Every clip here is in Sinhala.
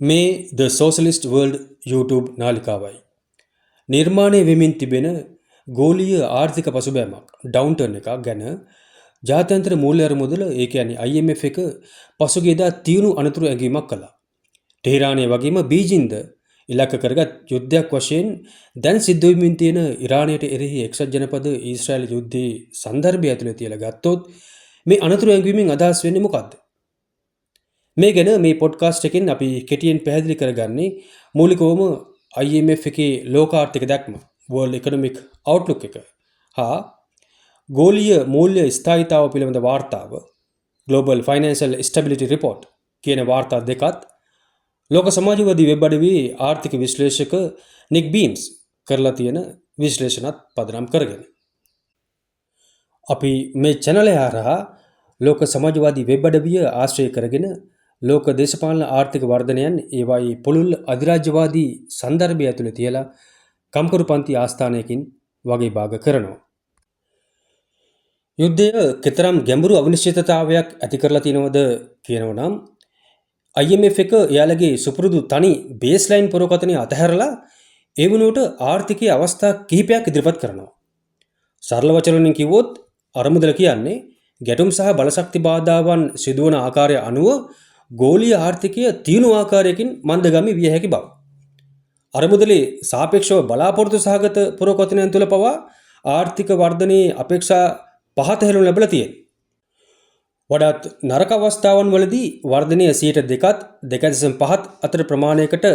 මේ ද සෝෂලිස්ට් වර්ල්ඩ් YouTube නාලිකාවයි. නිර්මාණය වෙමින් තිබෙන ගෝලීය ආර්ථික පසුබෑමක් ඩවුන්ටර්න් එකක් ගැන ජාත්‍යන්තර මූල්‍ය අරමුදල ඒ කියන්නේ IMF එක පසුගියදා තියුණු අනතුරු ඇඟීමක් කළා. ටෙහෙරානය වගේම බීජින්ද ඉලක්ක කරගත් යුද්ධයක් වශයෙන් දැන් සිද්ධ වෙමින් තියෙන ඉරානයට එරෙහි එක්සත් ජනපද ඊශ්‍රායල් යුද්ධයේ සන්දර්භය ඇතුළේ තියලා ගත්තොත් මේ අනතුරු ඇඟවීමෙන් අදහස් වෙන්නේ මොකක්ද? මේ ගැන මේ පොඩ්කාස්ට් එකෙන් අපි කෙටියෙන් පැහැදිලි කරගන්නේ මූලිකවම IMF එකේ ලෝකාර්ථික දැක්ම World Economic Outlook එක හා ගෝලීය මූල්‍ය ස්ථායීතාව පිළිබඳ වාර්තාව Global Financial Stability Report කියන වාර්තා දෙකත් ලෝක සමාජවාදී වෙබ් අඩවියේ ආර්ථික විශ්ලේෂක නික් බීම්ස් කරලා තියෙන විශ්ලේෂණත් පදනම් කරගෙන අපි මේ channel එක හරහා ලෝක සමාජවාදී වෙබ් අඩවිය ආශ්‍රය කරගෙන ලෝක දේශපාලන ආර්ථික වර්ධනයන් ඒවායේ පුළුල් අධිරාජ්‍යවාදී සන්දර්භය ඇතුළේ තියලා කම්කරු පන්ති ආස්ථානයකින් වගේ භාග කරනවා. යුද්ධය කෙතරම් ගැඹුරු අවිනිශ්චිතතාවයක් ඇති කරලා තිනවද කියනවා නම් IMF එක එයාලගේ සුපුරුදු තනි බේස්ලයින් පුරකථනය අතහැරලා ඒ වුණුවට ආර්ථිකයේ අවස්ථා කිහිපයක් ඉදිරිපත් කරනවා. සරල වචනවලින් කිව්වොත් අරමුදල කියන්නේ ගැටුම් සහ බලශක්ති බාධාවන් සිදුවන ආකාරය අනුව ගෝලීය ආර්ථිකය තීව්‍ර ආකාරයකින් මන්දගාමී විය හැකි බව. අරමුදලේ සාපේක්ෂව බලාපොරොත්තු සහගත පුරකථනයන් තුළ පවා ආර්ථික වර්ධනයේ අපේක්ෂා පහත හෙළනු ලැබලා තියෙනවා. වඩාත් නරක අවස්ථාවන් වලදී වර්ධනය 2%ත් 2.5ත් අතර ප්‍රමාණයකට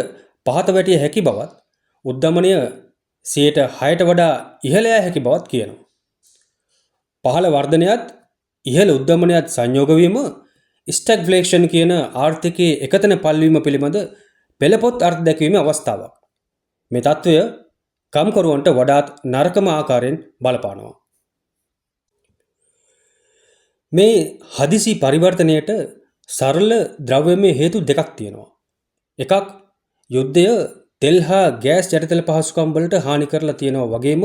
පහත වැටිය හැකි බවත් උද්දමනය 6%ට වඩා ඉහළ යා හැකි බවත් කියනවා. පහළ වර්ධනයත් ඉහළ උද්දමනයත් සංයෝග වීම ස්ටැග්ෆ්ලේෂන් කියන ආර්ථිකයේ එකතන පල්වීම පිළිබඳ පෙළපොත් අර්ථ දැක්වීමේ අවස්ථාවක්. මේ తত্ত্বය කම්කරුවන්ට වඩාත් නරකම ආකාරයෙන් බලපානවා. මේ හදිසි පරිවර්තනයට සරල ද්‍රව්‍යමය හේතු දෙකක් තියෙනවා. එකක් යුද්ධය තෙල් හා ගෑස් යටිතල පහසුකම් වලට හානි කරලා තියෙනවා වගේම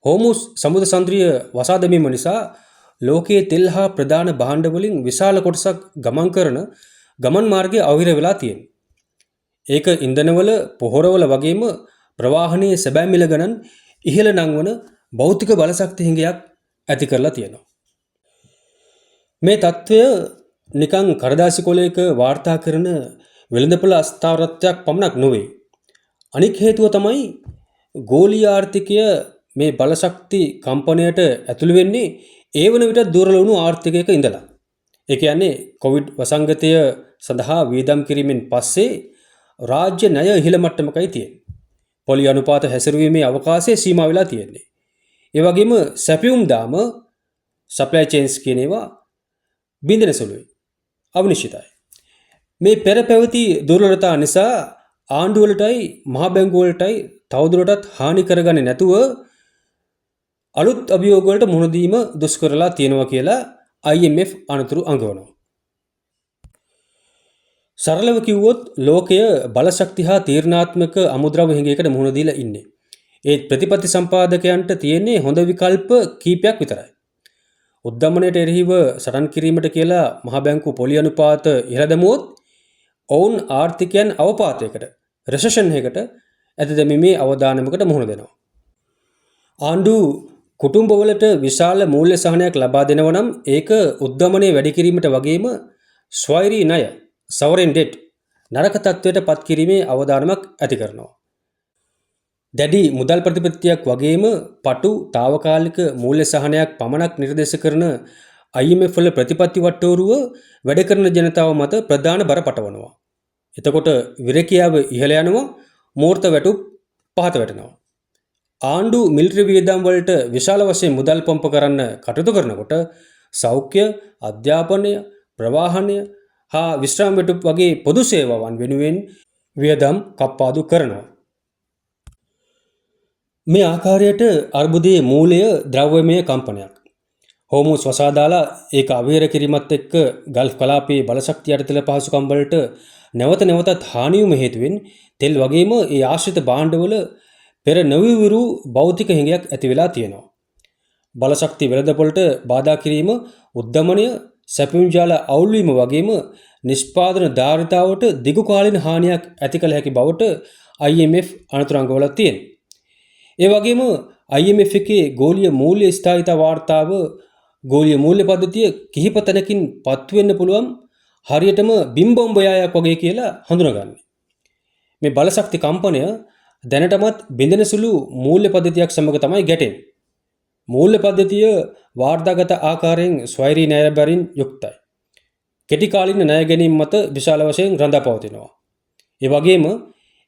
හෝමුස් සමුද්‍ර සන්ද්‍රිය වසා දැමීම නිසා ලෝකයේ තෙල් හා ප්‍රධාන භාණ්ඩ වලින් විශාල කොටසක් ගමන් කරන ගමන් මාර්ගය අවහිර වෙලා තියෙනවා. ඒක ඉන්ධනවල පොහොරවල වගේම ප්‍රවාහනයේ සැබෑ මිල ගණන් ඉහළ නංවන භෞතික බලශක්ති හිඟයක් ඇති කරලා තියෙනවා. මේ తত্ত্বය නිකන් කරදාසි කොලයක වාර්තා කරන වෙළඳපොළ අස්ථාවරත්වයක් පමණක් නොවේ. අනික් හේතුව තමයි ගෝලීය ආර්ථිකය මේ බලශක්ති කම්පනයට ඇතුළු වෙන්නේ ඒ වන විට දුර්වල වුණු ආර්ථිකයක ඉඳලා. ඒ කියන්නේ කොවිඩ් වසංගතය සඳහා වියදම් කිරීමෙන් පස්සේ රාජ්‍ය ණය ඉහළ මට්ටමකයි තියෙන්නේ. පොලි අනුපාත හැසිරවීමේ අවකාශය සීමා වෙලා තියෙන්නේ. ඒ වගේම සැපියුම් දාම සප්ලයි චේන්ස් කියන ඒවා බින්දන සුළුයි. අවිනිශ්චිතයි. මේ පෙර පැවති දුර්වලතා නිසා ආණ්ඩුව වලටයි මහ බැංකුව වලටයි තවදුරටත් හානි කරගන්නේ නැතුව අලුත් අභියෝග වලට මුහුණ දීම දුෂ්කරලා තියෙනවා කියලා IMF අනතුරු අඟවනවා. සරලව කිව්වොත් ලෝකය බලශක්ති හා තීරණාත්මක අමුද්‍රව්‍ය හිඟයකට මුහුණ දීලා ඉන්නේ. ඒ ප්‍රතිපත්ති සම්පාදකයන්ට තියෙන්නේ හොඳ විකල්ප කීපයක් විතරයි. උද්දමනයට එරෙහිව සටන් කිරීමට කියලා මහ බැංකු පොලි අනුපාත ඉහළ දැමුවොත් ඔවුන් ආර්ථිකයන් අවපාතයකට රෙසෙෂන් එකකට ඇද දැමීමේ අවදානමකට මුහුණ දෙනවා. ආණ්ඩු කුටුම්බවලට විශාල මූල්‍ය සහනයක් ලබා දෙනවා නම් ඒක උද්දමනය වැඩි කිරීමට වගේම ස්වෛරී ණය sovereign debt නරක තත්ත්වයට පත් කිරීමේ අවදානමක් ඇති කරනවා. දැඩි මුදල් ප්‍රතිපත්තියක් වගේම පටු తాවකාලික මූල්‍ය සහනයක් පමණක් නිර්දේශ කරන IMF වල ප්‍රතිපත්ති වට්ටෝරුව වැඩ කරන ජනතාව මත ප්‍රධාන බර පටවනවා. එතකොට විරකියාව ඉහළ යනවා, මූර්ත වැටුප් පහත වැටෙනවා. ආණ්ඩු මිලිටරි වියදම් වලට විශාල වශයෙන් මුදල් පොම්ප කරන්න කටයුතු කරනකොට සෞඛ්‍ය, අධ්‍යාපනය, ප්‍රවාහනය හා විශ්‍රාම වැටුප් වගේ පොදු සේවාවන් වෙනුවෙන් වියදම් කප්පාදු කරනවා. මේ ආකාරයට අර්බුදයේ මූලය ද්‍රව්‍යමය කම්පනයක්. හෝමුස් වසා දාලා ඒක අවහිර කිරීමත් එක්ක ගල්ෆ් කලාපයේ බලශක්තිය යටිතල පහසුකම් වලට නැවත නැවතත් හානි වීම හේතුවෙන් තෙල් වගේම ඒ ආශ්‍රිත භාණ්ඩවල පෙර නොවිවරු භෞතික හිඟයක් ඇති වෙලා තියෙනවා. බලශක්ති වෙළඳපොළට බාධා කිරීම උද්දමනය සැපයුම් ජාල අවුල් වීම වගේම නිෂ්පාදන ධාරිතාවට දිගු කාලින හානියක් ඇති කළ හැකි බවට IMF අනතුරු අඟවලා තියෙනවා. ඒ වගේම IMF එකේ ගෝලීය මූල්‍ය ස්ථායිතා වාර්තාව ගෝලීය මූල්‍ය පද්ධතිය කිහිප තැනකින් පත්තු වෙන්න පුළුවන් හරියටම බිම්බොම්බ යායක් වගේ කියලා හඳුනගන්නේ. මේ බලශක්ති කම්පනය දැනටමත් බිඳෙන සුළු මූල්‍ය පද්ධතියක් සමග තමයි ගැටෙන්නේ. මූල්‍ය පද්ධතිය වාර්තාගත ආකාරයෙන් ස්වෛරී ණය බැරින් යුක්තයි. කෙටි කාලින ණය ගැනීම මත විශාල වශයෙන් රඳා පවතිනවා. ඒ වගේම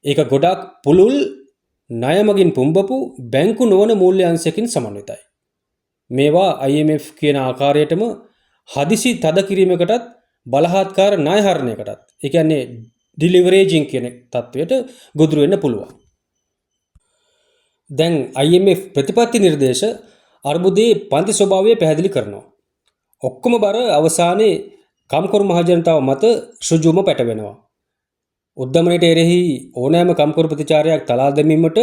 ඒක ගොඩක් පුළුල් ණය මගින් පුම්බපු බැංකු නොවන මූල්‍ය අංශයකින් සමන්විතයි. මේවා IMF කියන ආකාරයටම හදිසි තද කිරීමකටත් බලහත්කාර ණය හරණයකටත් ඒ කියන්නේ ඩිලිවරේජින් කියන තත්වයට ගොදුරු වෙන්න පුළුවන්. දැන් IMF ප්‍රතිපත්ති නිර්දේශ අර්බුදයේ පන්ති ස්වභාවය පැහැදිලි කරනවා. ඔක්කොම බර අවසානයේ කම්කරු මහජනතාව මත ඍජුවම පැටවෙනවා. උද්දමනයට එරෙහි ඕනෑම කම්කරු ප්‍රතිචාරයක් තලා දැමීමට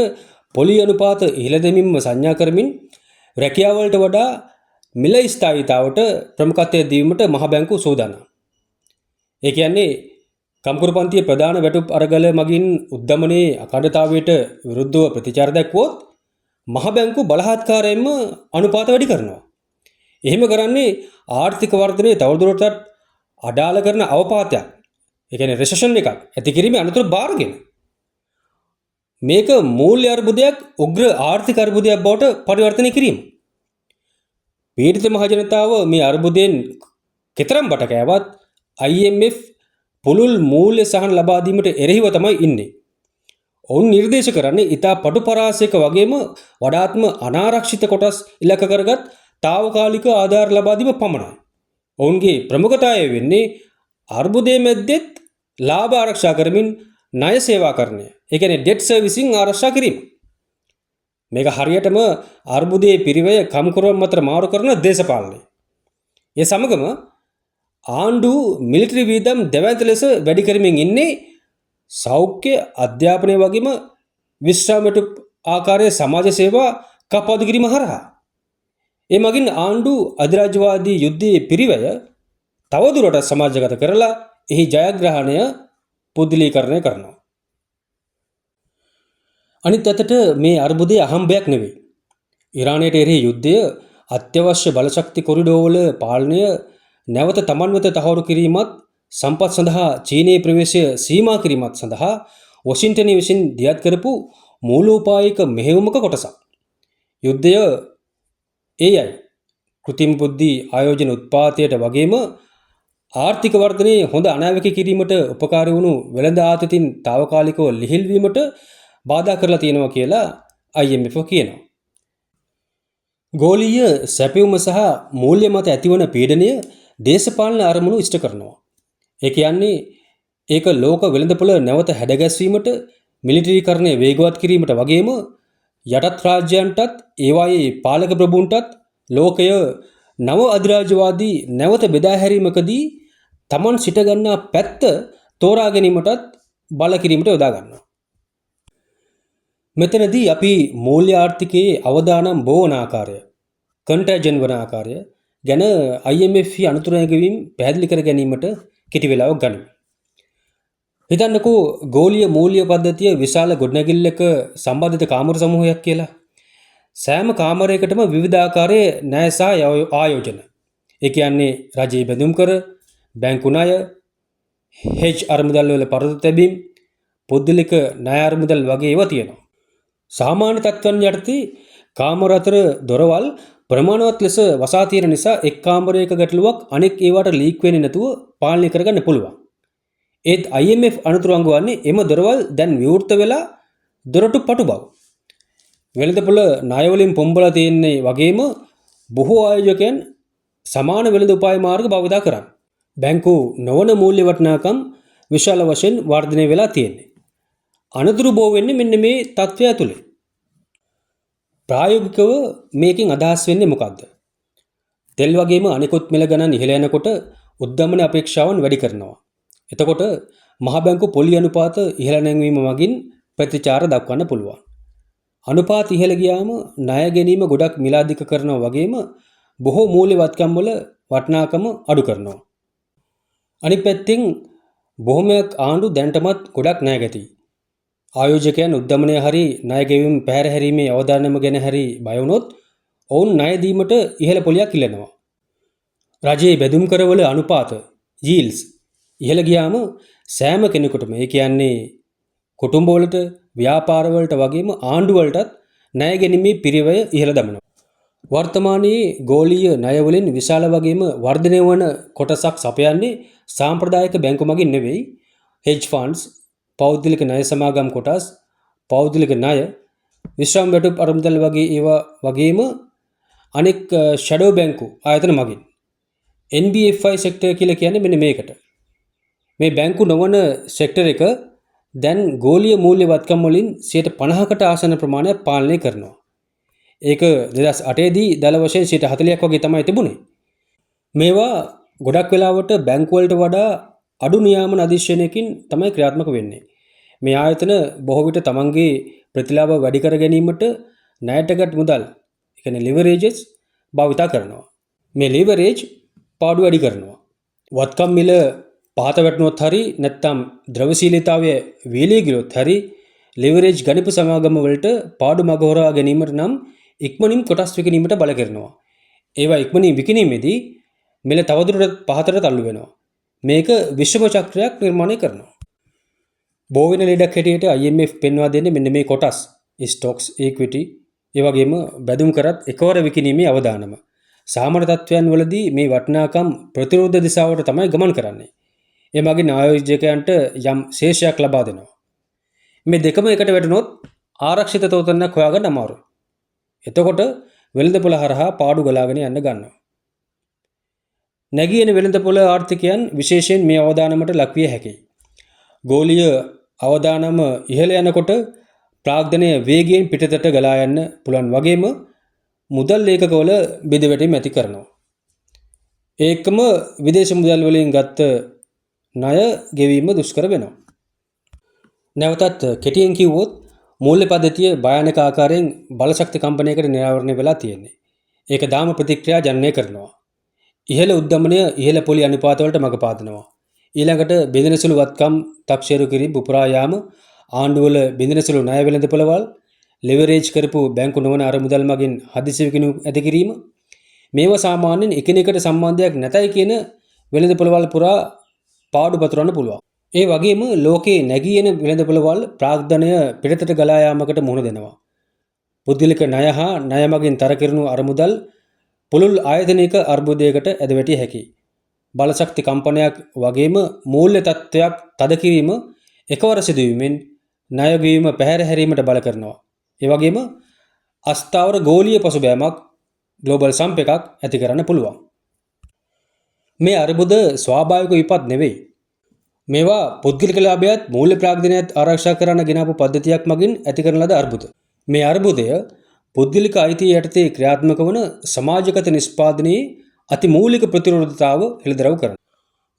පොලි අනුපාත ඉහළ දැමීම සංඥා කරමින් රැකියාවලට වඩා මිල ස්ථායීතාවට ප්‍රමුඛත්වය දීමට මහ බැංකු සූදානම්. ඒ කියන්නේ කම්කරු පන්තියේ ප්‍රධාන වැටුප් අරගල මගින් උද්දමනයේ අඛණ්ඩතාවයට විරුද්ධව ප්‍රතිචාර දැක්වුවොත් මහ බැංකු බලහත්කාරයෙන්ම අනුපාත වැඩි කරනවා. එහෙම කරන්නේ ආර්ථික වර්ධනය තවදුරටත් අඩාල කරන අවපාතයක්. ඒ කියන්නේ රෙසෙෂන් එකක් ඇති කිරීමේ අනතුරු බාරගෙන. මේක මූල්‍ය අර්බුදයක් උග්‍ර ආර්ථික අර්බුදයක් බවට පරිවර්තනය කිරීම. පීඩිත මහජනතාව මේ අර්බුදයෙන් කෙතරම් බට කෑවත් IMF පුළුල් මූල්‍ය සහන ලබා දීමට එරෙහිව තමයි ඉන්නේ. ඔවුන් නිර්දේශ කරන්නේ ඉතා පටු පරාසයක වගේම වඩාත්ම අනාරක්ෂිත කොටස් ඉලක්ක කරගත් తాවකාලික ආධාර ලබා දීම පමණයි. ඔවුන්ගේ ප්‍රමුඛතාවය වෙන්නේ අර්බුදයේ මැද්දෙත් ලාභ ආරක්ෂා කරමින් ණය සේවාකරණය. ඒ කියන්නේ ඩෙට් සර්විසිං ආරක්ෂා කිරීම. මේක හරියටම අර්බුදයේ පිරිවැය කම්කරුවන් මත මාරු කරන දේශපාලනය. ඒ සමගම ආණ්ඩු මිලිටරි වීදම් දෙවැන්ත ලෙස වැඩි කරමින් ඉන්නේ සෞඛ්‍ය අධ්‍යාපනය වගේම විශ්‍රාමයට ආකාරයේ සමාජ සේවා කපාදු කිරීම හරහා. ඒ මගින් ආණ්ඩු අධිරාජ්‍යවාදී යුද්ධයේ පිරිවැය තවදුරටත් සමාජගත කරලා එහි ජයග්‍රහණය පුද්ගලීකරණය කරනවා. අනිත් අතට මේ අර්බුදයේ අහම්බයක් නෙවෙයි. ඉරානයට එරෙහි යුද්ධය අත්‍යවශ්‍ය බලශක්ති කොරිඩෝවල පාලනය නැවත තමන් වෙත තහවුරු කිරීමත් සම්පත් සඳහා චීනයේ ප්‍රවේශය සීමා කිරීමත් සඳහා වොෂින්ටනය විසින් දියත් කරපු මූලෝපායික මෙහෙයුමක කොටසක්. යුද්ධය AI කෘත්‍රිම බුද්ධි ආයෝජන උත්පාදයට වගේම ආර්ථික වර්ධනයේ හොඳ අනාවැකි කිරීමට උපකාරී වුණු වෙළඳ ආතතින් తాවකාලිකව ලිහිල් වීමට බාධා කරලා තියෙනවා කියලා IMF කියනවා. ගෝලීය සැපයුම සහ මූල්‍ය මත ඇතිවන පීඩනය දේශපාලන අරමුණු ඉෂ්ට කරනවා. ඒ කියන්නේ ඒක ලෝක වෙළඳපොළ නැවත හැඩගැස්වීමට මිලිටරීකරණය වේගවත් කිරීමට වගේම යටත් රාජ්‍යයන්ටත් ඒවායේ පාලක ප්‍රභූන්ටත් ලෝකය නව අධිරාජ්‍යවාදී නැවත බෙදා හැරීමකදී තමන් සිටගන්නා පැත්ත තෝරා ගැනීමටත් බල කිරීමට යොදා ගන්නවා. මෙතනදී අපි මූල්‍ය ආර්ථිකයේ අවදානම් බොවන ආකාරය, කන්ටැජන් වන ආකාරය ගැන IMF අනුතුරු නැගවීම පැහැදිලි කර ගැනීමට කෙටි වෙලාවක් ගනිමු. හිතන්නකෝ ගෝලීය මූල්‍ය පද්ධතිය විශාල ගොඩනැගිල්ලක සම්බන්ධිත කාමර සමූහයක් කියලා. සෑම කාමරයකටම විවිධාකාරයේ ණය සහ ආයෝජන. ඒ කියන්නේ රජයේ බැඳුම් කර, බැංකු ණය, හෙජ් අරමුදල් වල පරදු තැබීම්, පුද්ගලික ණය අරමුදල් වගේ ඒවා තියෙනවා. සාමාන්‍ය තත්ත්වයන් යටතේ කාමර අතර දොරවල් ප්‍රමාණවත් ලෙස වසා තියෙන නිසා එක් කාමරයක ගැටලුවක් අනෙක් ඒවාට ලීක් වෙන්නේ නැතුව පාලනය කරගන්න පුළුවන්. ඒත් IMF අනුතුරු අඟවන්නේ එම දොරවල් දැන් විවෘත වෙලා දොරටු පටු බව. වෙළඳපොළ ණය වලින් පොම්බලා තියෙන්නේ වගේම බොහෝ ආයෝජකයන් සමාන වෙළඳ උපාය මාර්ග භාවිතා කරන්නේ. බැංකු නොවන මූල්‍ය වටිනාකම් විශාල වශයෙන් වර්ධනය වෙලා තියෙන්නේ. අනතුරු බෝ වෙන්නේ මෙන්න මේ තත්ත්වය ඇතුලේ. ප්‍රායෝගිකව මේකෙන් අදහස් වෙන්නේ මොකක්ද? තෙල් වගේම අනිකුත් මිල ගණන් ඉහළ යනකොට උද්දමන අපේක්ෂාවන් වැඩි කරනවා. එතකොට මහ බැංකු පොලි අනුපාත ඉහළ නැංවීම මගින් ප්‍රතිචාර දක්වන්න පුළුවන්. අනුපාත ඉහළ ගියාම ණය ගැනීම ගොඩක් මිලාදික කරනවා වගේම බොහෝ මූල්‍ය වත්කම් වල වටිනාකම අඩු කරනවා. අනිත් පැත්තෙන් බොහොමයක් ආණ්ඩු දැනටමත් ගොඩක් ණය ගැති. ආයෝජකයන් උද්දමනය හරි ණය ගෙවීම පැහැර හැරීමේ අවධානම ගැන හරි බය වුණොත් ඔවුන් ණය දීමට ඉහළ පොලියක් ඉල්ලනවා. රජයේ බෙදුම් කරවල අනුපාත yields ඉහළ ගියාම සෑම කෙනෙකුටම ඒ කියන්නේ කුටුම්බවලට ව්‍යාපාරවලට වගේම ආණ්ඩුවලටත් ණය ගැනීමේ පිරිවැය ඉහළ දමනවා. වර්තමානයේ ගෝලීය ණයවලින් විශාල වගේම වර්ධනය වන කොටසක් සපයන්නේ සාම්ප්‍රදායික බැංකු මගින් නෙවෙයි hedge funds, පෞද්ගලික ණය සමාගම් කොටස්, පෞද්ගලික ණය, විශ්‍රාම වැටුප් අරමුදල් වගේ ඒවා වගේම අනෙක් ෂැඩෝ බැංකු ආයතන මගින්. NBFI සෙක්ටර් කියලා කියන්නේ මෙන්න මේකට. මේ බැංකු නොවන සෙක්ටර් එක දැන් ගෝලීය මූල්‍ය වත්කම් වලින් 50%කට ආසන්න ප්‍රමාණයක් පාලනය කරනවා. ඒක 2008 දී දල වශයෙන් 40ක් වගේ තමයි තිබුණේ. මේවා ගොඩක් වෙලාවට බැංකු වලට වඩා අඩු නියාමන අධිශේනයකින් තමයි ක්‍රියාත්මක වෙන්නේ. මේ ආයතන බොහෝ විට තමන්ගේ ප්‍රතිලාභ වැඩි කර ගැනීමට ණයටගත් මුදල්, ඒ කියන්නේ ලිවරේජස් භාවිතා කරනවා. මේ ලිවරේජ් පාඩු වැඩි කරනවා. වත්කම් මිල පහත වැටුනොත් හරි නැත්නම් ද්‍රවශීලීතාවය වීලී ගියොත් හරි ලිවරේජ් ගණිප සමාගම වලට පාඩු මග හොරා ගැනීමට නම් ඉක්මනින් කොටස් විකිණීමට බල කරනවා. ඒවා ඉක්මනින් විකිණීමේදී මිල තවදුරටත් පහතට තල්ලු වෙනවා. මේක විශ්ව චක්‍රයක් නිර්මාණය කරනවා. බෝවින ලෙඩක් හැටියට IMF පෙන්වා දෙන්නේ මෙන්න මේ කොටස්. ස්ටොක්ස්, ඉක්විටි, ඒ වගේම බැදුම් කරත් එකවර විකිණීමේ අවදානම. සාමාන්‍ය තත්ත්වයන් වලදී මේ වටිනාකම් ප්‍රතිරෝධ දිශාවට තමයි ගමන් කරන්නේ. ඒ මගින් ආයෝජකයන්ට යම් ශේෂයක් ලබා දෙනවා. මේ දෙකම එකට වැටුනොත් ආරක්ෂිත තෝතනක් හොයාගන්න අමාරුයි. එතකොට වෙළඳපොළ හරහා පාඩු ගලාගෙන යන්න ගන්නවා. නැගී එන වෙළඳපොළ ආර්ථිකයන් විශේෂයෙන් මේ අවදානමට ලක්විය හැකියි. ගෝලීය අවදානම ඉහළ යනකොට ප්‍රාග්ධනය වේගයෙන් පිටතට ගලා යන්න පුළුවන් වගේම මුදල් ලේඛකවල බෙදවැටීම් ඇති කරනවා. ඒකම විදේශ මුදල් වලින් ගත්ත ණය ගෙවීම දුෂ්කර වෙනවා. නැවතත් කෙටියෙන් කිව්වොත් මූල්‍ය පද්ධතිය භයානක ආකාරයෙන් බලශක්ති කම්පනයකට නිරාවරණය වෙලා තියෙන්නේ. ඒක දාම ප්‍රතික්‍රියා ජනනය කරනවා. ඉහළ උද්දමනය ඉහළ පොලි අනුපාතවලට මඟ පාදනවා. ඊළඟට බිඳිනසුළු වත්කම් තක්සේරු කිරීම පුපුරා යාම, ආණ්ඩුවල බිඳිනසුළු ණය වෙළඳපොළවල්, ලිවරේජ් කරපු බැංකු නොවන අරමුදල් මගින් හදිසි විකිණීම් ඇති කිරීම, මේවා සාමාන්‍යයෙන් එකිනෙකට සම්බන්ධයක් නැතයි කියන වෙළඳපොළවල් පුරා පාඩු පතුරවන්න පුළුවන්. ඒ වගේම ලෝකේ නැගී එන වෙළඳපොළවල් ප්‍රාග්ධනය පිටතට ගලා යාමකට මුහුණ දෙනවා. පුද්ගලික ණය හා ණය මගින් තර කෙරුණු අරමුදල් පුළුල් ආයතනික අර්බුදයකට ඇද වැටිය හැකියි. බලශක්ති කම්පනයක් වගේම මූල්‍ය තත්ත්වයක් තද කිරීම එකවර සිදුවීමෙන් ණය ගෙවීම පැහැර හැරීමට බල කරනවා. ඒ වගේම අස්ථාවර ගෝලීය පසුබෑමක් ග්ලෝබල් සම්ප් එකක් ඇති කරන්න පුළුවන්. මේ අර්බුද ස්වාභාවික විපත් නෙවෙයි. මේවා පුද්ගලික ලාභයත් මූල්‍ය ප්‍රාග්ධනයත් ආරක්ෂා කරන්න ගෙනාවු පද්ධතියක් මගින් ඇති කරන ලද අර්බුද. මේ අර්බුදය පුද්ගලික අයිතිය යටතේ ක්‍රියාත්මක වන සමාජගත නිෂ්පාදනයේ අති මූලික ප්‍රතිරෝධතාව හෙළිදරව් කරනවා.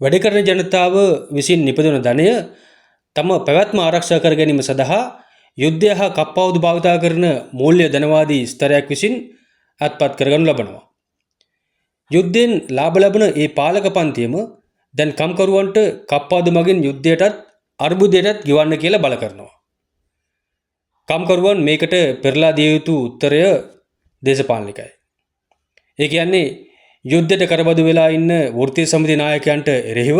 වැඩ කරන ජනතාව විසින් නිපදවන ධනය තම පැවැත්ම ආරක්ෂා කර ගැනීම සඳහා යුද්ධය හා කප්පාවුදු භාවිතා කරන මූල්‍ය ධනවාදී ස්තරයක් විසින් අත්පත් කරගනු ලබනවා. යුද්ධයෙන් ලාභ ලබන ඒ පාලක පන්තියම දැන් කම්කරුවන්ට කප්පාදු මගින් යුද්ධයටත් අර්බුදයටත් ගෙවන්න කියලා බල කරනවා. කම්කරුවන් මේකට පෙරලා දිය යුතු උත්තරය දේශපාලනිකයි. ඒ කියන්නේ යුද්ධයට කරබදු වෙලා ඉන්න වෘත්තීය සමිති නායකයන්ට එරෙහිව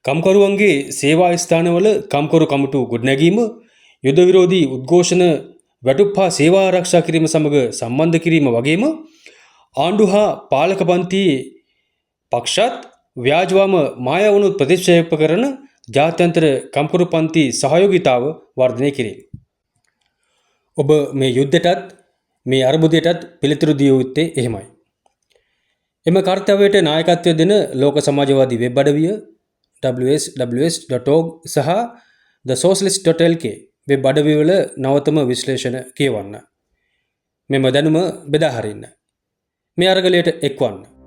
කම්කරුවන්ගේ සේවා ස්ථානවල කම්කරු කමිටු ගොඩනැගීම, යුද විරෝධී උද්ඝෝෂණ, වැටුප් හා සේවා ආරක්ෂා කිරීම සමග සම්බන්ධ කිරීම වගේම ආණ්ඩු හා පාලක පන්තියේ පක්ෂත් ව්‍යාජවම මායාවනුත් ප්‍රතික්ෂේප කරන ජාත්‍යන්තර කම්කරු පන්ති සහයෝගීතාව වර්ධනය කිරීම. ඔබ මේ යුද්ධයටත් මේ අර්බුදයටත් පිළිතුරු දිය යුත්තේ එහෙමයි. එම කර්තව්‍යයට නායකත්වය දෙන ලෝක සමාජවාදී වෙබ් අඩවිය wsws.org සහ thesocialist.lk වෙබ් අඩවිවල නවතම විශ්ලේෂණ කියවන්න. මෙම දැනුම බෙදා හරින්න. මේ අරගලයට එක්වන්න.